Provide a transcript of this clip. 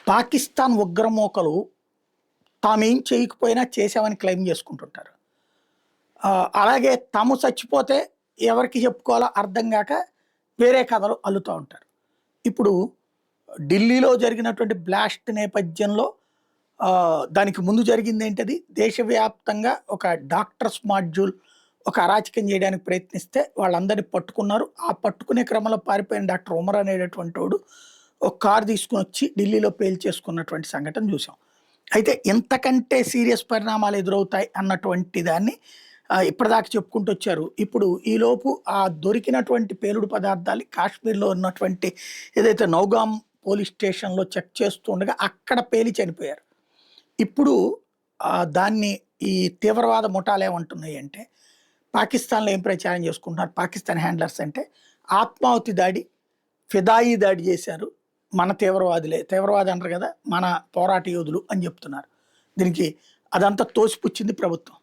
పాకిస్తాన్ ఉగ్రమూకలు తామేం చేయకపోయినా చేశామని క్లెయిమ్ చేసుకుంటుంటారు. అలాగే తాము చచ్చిపోతే ఎవరికి చెప్పుకోవాలో అర్థం కాక వేరే కథలు అల్లుతూ ఉంటారు. ఇప్పుడు ఢిల్లీలో జరిగినటువంటి బ్లాస్ట్ నేపథ్యంలో దానికి ముందు జరిగింది ఏంటది, దేశవ్యాప్తంగా ఒక డాక్టర్స్ మాడ్యూల్ ఒక అరాచకం చేయడానికి ప్రయత్నిస్తే వాళ్ళందరినీ పట్టుకున్నారు. ఆ పట్టుకునే క్రమంలో పారిపోయిన డాక్టర్ ఉమర్ అనేటటువంటి వాడు ఒక కారు తీసుకుని వచ్చి ఢిల్లీలో పేల్చేసుకున్నటువంటి సంఘటన చూసాం. అయితే ఇంతకంటే సీరియస్ పరిణామాలు ఎదురవుతాయి అన్నటువంటి దాన్ని ఇప్పటిదాకా చెప్పుకుంటూ వచ్చారు. ఇప్పుడు ఈలోపు ఆ దొరికినటువంటి పేలుడు పదార్థాలు కాశ్మీర్లో ఉన్నటువంటి ఏదైతే నౌగాం పోలీస్ స్టేషన్లో చెక్ చేస్తూ ఉండగా అక్కడ పేలి చనిపోయారు. ఇప్పుడు దాన్ని ఈ తీవ్రవాద ముఠాలు ఏమంటున్నాయి అంటే, పాకిస్తాన్లో ఏం ప్రచారం చేసుకుంటున్నారు పాకిస్తాన్ హ్యాండ్లర్స్ అంటే, ఆత్మాహుతి దాడి, ఫిదాయి దాడి చేశారు మన తీవ్రవాదులే, తీవ్రవాది అంటారు కదా మన పోరాట యోధులు అని చెప్తున్నారు. దీనికి అదంతా తోసిపుచ్చింది ప్రభుత్వం.